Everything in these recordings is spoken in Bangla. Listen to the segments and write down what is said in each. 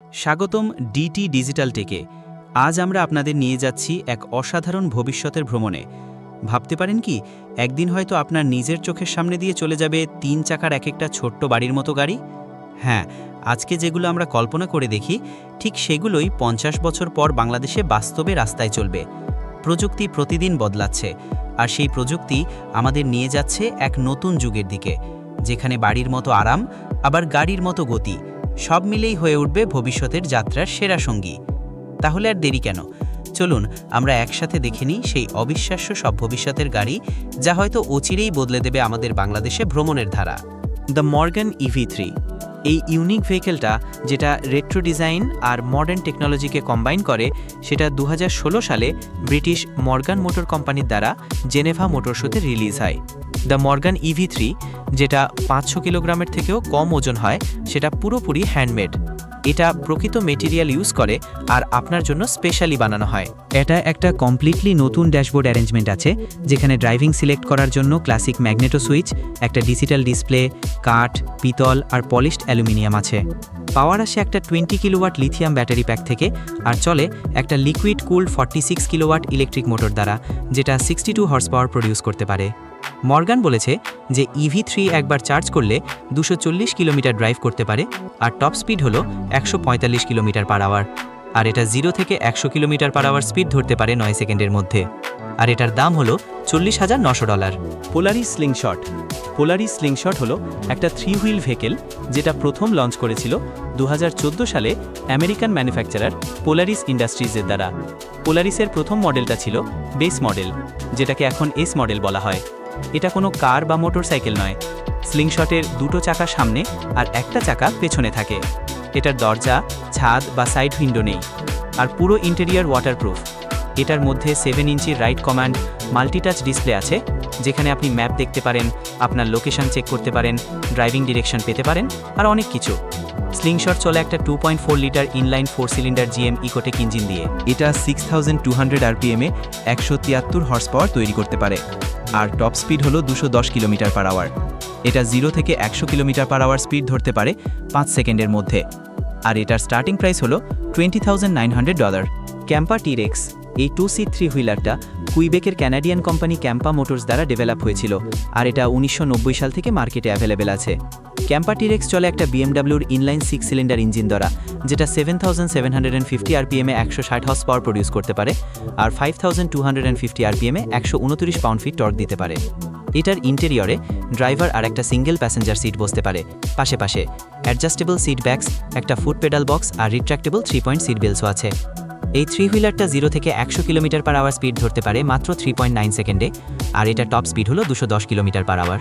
স্বাগতম ডিটি ডিজিটাল টেকে। আজ আমরা আপনাদের নিয়ে যাচ্ছি এক অসাধারণ ভবিষ্যতের ভ্রমণে। ভাবতে পারেন কি, একদিন হয়তো আপনার নিজের চোখের সামনে দিয়ে চলে যাবে 3 চাকার এক একটা ছোট্ট বাড়ির মতো গাড়ি। হ্যাঁ, আজকে যেগুলো আমরা কল্পনা করে দেখি, ঠিক সেগুলোই 50 বছর পর বাংলাদেশে বাস্তবে রাস্তায় চলবে। প্রযুক্তি প্রতিদিন বদলাচ্ছে, আর সেই প্রযুক্তি আমাদের নিয়ে যাচ্ছে এক নতুন যুগের দিকে, যেখানে বাড়ির মতো আরাম আবার গাড়ির মতো গতি সব মিলেই হয়ে উঠবে ভবিষ্যতের যাত্রার সেরা সঙ্গী। তাহলে আর দেরি কেন, চলুন আমরা একসাথে দেখে নিই সেই অবিশ্বাস্য সব ভবিষ্যতের গাড়ি, যা হয়তো অচিরেই বদলে দেবে আমাদের বাংলাদেশে ভ্রমণের ধারা। দ্য মর্গান EV3, এই ইউনিক ভেহিকেলটা যেটা রেট্রো ডিজাইন আর মডার্ন টেকনোলজিকে কম্বাইন করে, সেটা 2016 সালে ব্রিটিশ মর্গান মোটর কোম্পানির দ্বারা জেনেভা মোটর শোতে রিলিজ হয়। দ্য মর্গান EV3, যেটা 500 কিলোগ্রামের থেকেও কম ওজন হয়, সেটা পুরোপুরি হ্যান্ডমেড। এটা প্রকৃত মেটেরিয়াল ইউজ করে আর আপনার জন্য স্পেশালি বানানো হয়। এটা একটা কমপ্লিটলি নতুন ড্যাশবোর্ড অ্যারেঞ্জমেন্ট আছে, যেখানে ড্রাইভিং সিলেক্ট করার জন্য ক্লাসিক ম্যাগনেটো সুইচ, একটা ডিজিটাল ডিসপ্লে, কাঠ, পিতল আর পলিশড অ্যালুমিনিয়াম আছে। পাওয়ার আসে একটা 20 কিলোওয়াট লিথিয়াম ব্যাটারি প্যাক থেকে, আর চলে একটা liquid cooled 46 kilowatt electric motor দ্বারা, যেটা 62 হর্স পাওয়ার প্রডিউস করতে পারে। মর্গান বলেছে যে EV3 একবার চার্জ করলে 240 কিলোমিটার ড্রাইভ করতে পারে, আর টপ স্পিড হলো 145 কিলোমিটার পার আওয়ার, আর এটা 0 থেকে 100 কিলোমিটার পার আওয়ার স্পিড ধরতে পারে 9 সেকেন্ডের মধ্যে। আর এটার দাম হলো $40,900। Polaris slingshot. পোলারিস স্লিংশট হলো একটা 3 হুইল ভেহিকেল, যেটা প্রথম লঞ্চ করেছিল 2014 সালে আমেরিকান ম্যানুফ্যাকচারার পোলারিস ইন্ডাস্ট্রিজের দ্বারা। পোলারিসের প্রথম মডেলটা ছিল বেস মডেল, যেটাকে এখন এস মডেল বলা হয়। এটা কোনো কার বা মোটরসাইকেল নয়। স্লিংশটের দুটো চাকা সামনে আর একটা চাকা পেছনে থাকে। এটার দরজা, ছাদ বা সাইড উইন্ডো নেই, আর পুরো ইন্টেরিয়র ওয়াটারপ্রুফ। এটার মধ্যে 7 ইঞ্চি রাইট কমান্ড মাল্টিটাচ ডিসপ্লে আছে, যেখানে আপনি ম্যাপ দেখতে পারেন, আপনার লোকেশন চেক করতে পারেন, ড্রাইভিং ডিরেকশন পেতে পারেন, আর অনেক কিছু। স্লিংশট চলে একটা 2.4 liter inline 4 cylinder GM Ecotec engine দিয়ে। এটা 6200 RPM এ 173 হর্স পাওয়ার তৈরি করতে পারে, আর টপ স্পিড হলো 210 কিলোমিটার পার আওয়ার। এটা 0 থেকে 100 কিলোমিটার পার আওয়ার স্পিড ধরতে পারে 5 সেকেন্ডের মধ্যে, আর এটার স্টার্টিং প্রাইস হলো $20,900। ক্যাম্পা টিরেক্স, এই 2 3 হুইলারটা কুইবেকের ক্যানাডিয়ান কোম্পানি ক্যাম্পা মোটরস দ্বারা ডেভেলপ হয়েছিল, আর এটা 1990 সাল থেকে মার্কেটে অ্যাভেলেবেল আছে। ক্যাম্পা টিরেক্স চলে একটা BMWর ইনলাইন 6 সিলিন্ডার ইঞ্জিন দ্বারা, যেটা 7750 RPM এ 160 হর্স পাওয়ার প্রডিউস করতে পারে, আর 5250 RPM এ 129 পাউন্ড ফিট টর্ক দিতে পারে। এটার ইন্টেরিয়রে ড্রাইভার আর একটা সিঙ্গেল প্যাসেঞ্জার সিট বসতে পারে। পাশে পাশে অ্যাডজাস্টেবল সিট ব্যাগস, একটা ফুট পেডাল বক্স আর রিট্রাক্টেবল 3 পয়েন্ট সিট বেল্টসও আছে। এই 3 হুইলারটা 0 থেকে 100 কিলোমিটার পার আওয়ার স্পিড ধরতে পারে মাত্র 3.9 সেকেন্ডে, আর এটা টপ স্পিড হলো 210 কিলোমিটার পার আওয়ার।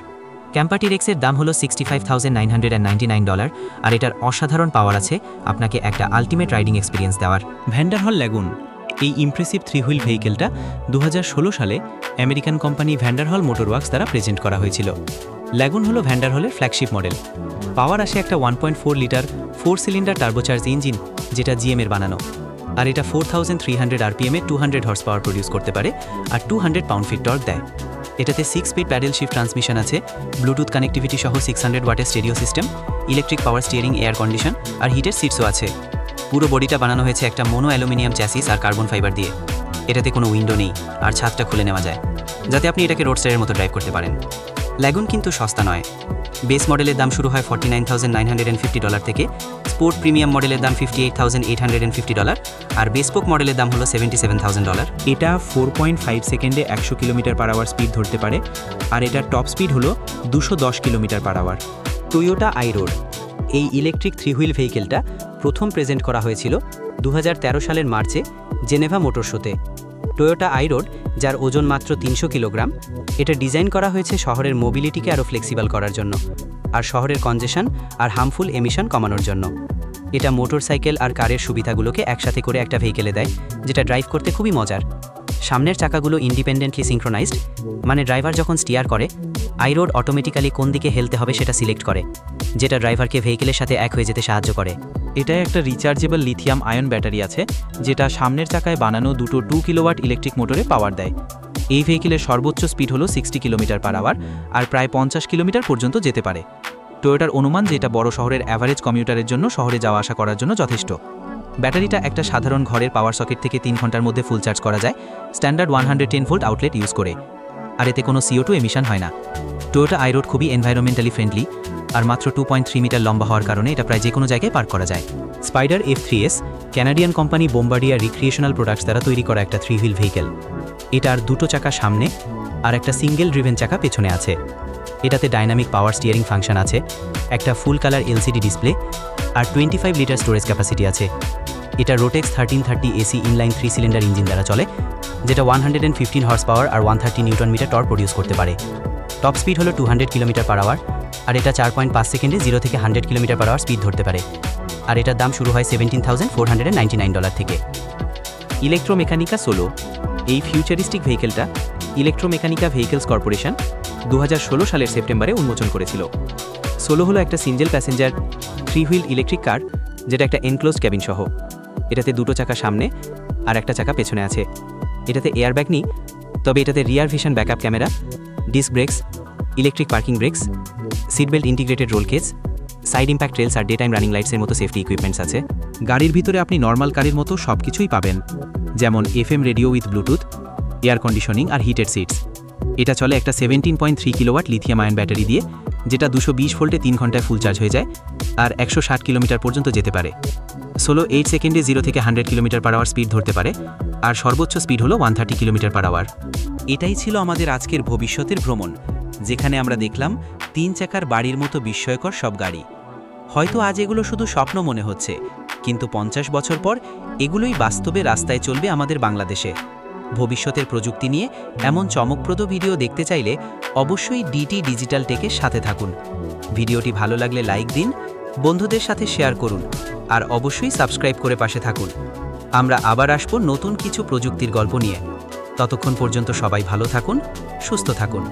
ক্যাম্পা টিরেক্সের দাম হলো $65,999, আর এটার অসাধারণ পাওয়ার আছে আপনাকে একটা আলটিমেট রাইডিং এক্সপিরিয়েন্স দেওয়ার। ভ্যান্ডারহল ল্যাগুন, এই ইমপ্রেসিভ 3 হুইল ভেহিকেলটা 2016 সালে আমেরিকান কোম্পানি ভ্যান্ডারহল মোটর ওয়ার্কস দ্বারা প্রেজেন্ট করা হয়েছিল। ল্যাগুন হলো ভ্যান্ডারহলের ফ্ল্যাগশিপ মডেল। পাওয়ার আসে একটা 1.4 লিটার 4 সিলিন্ডার টার্বোচার্জ ইঞ্জিন, যেটা GM এর বানানো, আর এটা 4300 RPM এ 200 হর্স পাওয়ার প্রডিউস করতে পারে, আর 200 পাউন্ড ফিট টর্ক দেয়। এটাতে 6 স্পিড প্যাডেল শিফট ট্রান্সমিশন আছে, ব্লুটুথ কানেক্টিভিটি সহ 600 ওয়াটের stereo system, electric power steering, air condition আর হিটের সিটসও আছে। পুরো বডিটা বানানো হয়েছে একটা মোনো অ্যালুমিনিয়াম চ্যাসিস আর কার্বন ফাইবার দিয়ে। এটাতে কোনো উইন্ডো নেই, আর ছাদটা খুলে নেওয়া যায়, যাতে আপনি এটাকে রোড সাইডের মতো ড্রাইভ করতে পারেন। ল্যাগুন কিন্তু সস্তা নয়। বেস মডেলের দাম শুরু হয় $49,950 থেকে, স্পোর্ট প্রিমিয়াম মডেলের দাম $58,850, আর বেসপোক মডেলের দাম হলো $77,000। এটা 4.5 সেকেন্ডে 100 কিলোমিটার পার আওয়ার স্পিড ধরতে পারে, আর এটার টপ স্পিড হলো 210 কিলোমিটার পার আওয়ার। টয়োটা আইরোড, এই ইলেকট্রিক 3 হুইল ভেহিকেলটা প্রথম প্রেজেন্ট করা হয়েছিল 2013 সালের মার্চে জেনেভা মোটর শোতে। টয়োটা আইরোড, যার ওজন মাত্র 300 কিলোগ্রাম, এটা ডিজাইন করা হয়েছে শহরের মোবিলিটিকে আরও ফ্লেক্সিবল করার জন্য, আর শহরের কনজেশন আর হার্মফুল এমিশন কমানোর জন্য। এটা মোটরসাইকেল আর কারের সুবিধাগুলোকে একসাথে করে একটা ভেহিকেলে দেয়, যেটা ড্রাইভ করতে খুবই মজার। সামনের চাকাগুলো ইন্ডিপেন্ডেন্টলি সিঙ্ক্রোনাইজড, মানে ড্রাইভার যখন স্টিয়ার করে, আইরোড অটোমেটিক্যালি কোন দিকে হেলতে হবে সেটা সিলেক্ট করে, যেটা ড্রাইভারকে ভেহিকেলের সাথে এক হয়ে যেতে সাহায্য করে। এটায় একটা রিচার্জেবল লিথিয়াম আয়ন ব্যাটারি আছে, যেটা সামনের চাকায় বানানো দুটো 2 কিলোওয়াট ইলেকট্রিক মোটরে পাওয়ার দেয়। এই ভেহিকেলের সর্বোচ্চ স্পিড হলো 60 কিলোমিটার পার আওয়ার, আর প্রায় 50 কিলোমিটার পর্যন্ত যেতে পারে। টয়োটার অনুমান যে এটা বড় শহরের অ্যাভারেজ কমিউটারের জন্য শহরে যাওয়া আসা করার জন্য যথেষ্ট। ব্যাটারিটা একটা সাধারণ ঘরের পাওয়ার সকেট থেকে 3 ঘন্টার মধ্যে ফুল চার্জ করা যায় স্ট্যান্ডার্ড 110 ভোল্ট আউটলেট ইউজ করে। আর এতে কোনো CO2 এমিশন হয় না। টয়োটা আইরোড খুবই এনভায়রনমেন্টালি ফ্রেন্ডলি, আর মাত্র 2.3 মিটার লম্বা হওয়ার কারণে এটা প্রায় যে কোনো জায়গায় পার্ক করা যায়। Spider F3S Canadian company Bombardier recreational products দ্বারা তৈরি করা একটা 3 হুইল ভেহিকেল। এটার 2টো চাকা সামনে আর একটা সিঙ্গেল ড্রিভেন চাকা পেছনে আছে। এটাতে ডাইনামিক পাওয়ার স্টিয়ারিং ফাংশন আছে, একটা ফুল কালার LCD ডিসপ্লে আর 25 লিটার স্টোরেজ ক্যাপাসিটি আছে। এটা Rotax 1330 AC inline 3 cylinder engine দ্বারা চলে, যেটা 115 হর্স পাওয়ার আর 130 নিউটন মিটার টর্ক প্রডিউস করতে পারে। টপ স্পিড হলো 200 কিলোমিটার পার আওয়ার, আর এটা 4.5 সেকেন্ডে 0 থেকে 100 কিলোমিটার পার আওয়ার স্পিড ধরতে পারে। আর এটার দাম শুরু হয় $17,499 থেকে। ইলেকট্রোমেকানিকা সোলো এই ফিউচারিস্টিক ভেহিকেলটা ইলেকট্রোমেকানিকা ভেহিকেলস কর্পোরেশন 2016 সালের সেপ্টেম্বরে উন্মোচন করেছিল। সোলো হলো একটা সিঙ্গেল প্যাসেঞ্জার 3 হুইল ইলেকট্রিক কার, যেটা একটা এনক্লোজড ক্যাবিন সহ। এটাতে 2টো চাকা সামনে আর একটা চাকা পেছনে আছে। এটাতে এয়ারব্যাগ নেই, তবে এটাতে rear vision backup camera, disc brakes, electric parking brakes, seat belt integrated roll cage, side impact rails আর ডে টাইম রানিং লাইটসের মতো সেফটি ইকুইপমেন্টস আছে। গাড়ির ভিতরে আপনি নর্মাল কারের মতো সব কিছুই পাবেন, যেমন FM radio with Bluetooth, air conditioning আর হিটেড সিটস। এটা চলে একটা 17.3 কিলোওয়াট লিথিয়াম আয়ন ব্যাটারি দিয়ে, যেটা 220 ভোল্টে 3 ঘন্টায় ফুল চার্জ হয়ে যায় আর 160 কিলোমিটার পর্যন্ত যেতে পারে। সোলো 8 সেকেন্ডে 0 থেকে 100 কিলোমিটার পার আওয়ার স্পিড ধরতে পারে, আর সর্বোচ্চ স্পিড হলো 130 কিলোমিটার পার আওয়ার। এটাই ছিল আমাদের আজকের ভবিষ্যতের ভ্রমণ, যেখানে আমরা দেখলাম 3 চাকার বাড়ির মতো বিস্ময়কর সব গাড়ি। হয়তো আজ এগুলো শুধু স্বপ্ন মনে হচ্ছে, কিন্তু 50 বছর পর এগুলোই বাস্তবে রাস্তায় চলবে আমাদের বাংলাদেশে। ভবিষ্যতের প্রযুক্তি নিয়ে এমন চমকপ্রদ ভিডিও দেখতে চাইলে অবশ্যই DT ডিজিটাল টেকের সাথে থাকুন। ভিডিওটি ভালো লাগলে লাইক দিন, বন্ধুদের সাথে শেয়ার করুন, আর অবশ্যই সাবস্ক্রাইব করে পাশে থাকুন। আমরা আবার আসব নতুন কিছু প্রযুক্তির গল্প নিয়ে। ততক্ষণ পর্যন্ত সবাই ভালো থাকুন, সুস্থ থাকুন।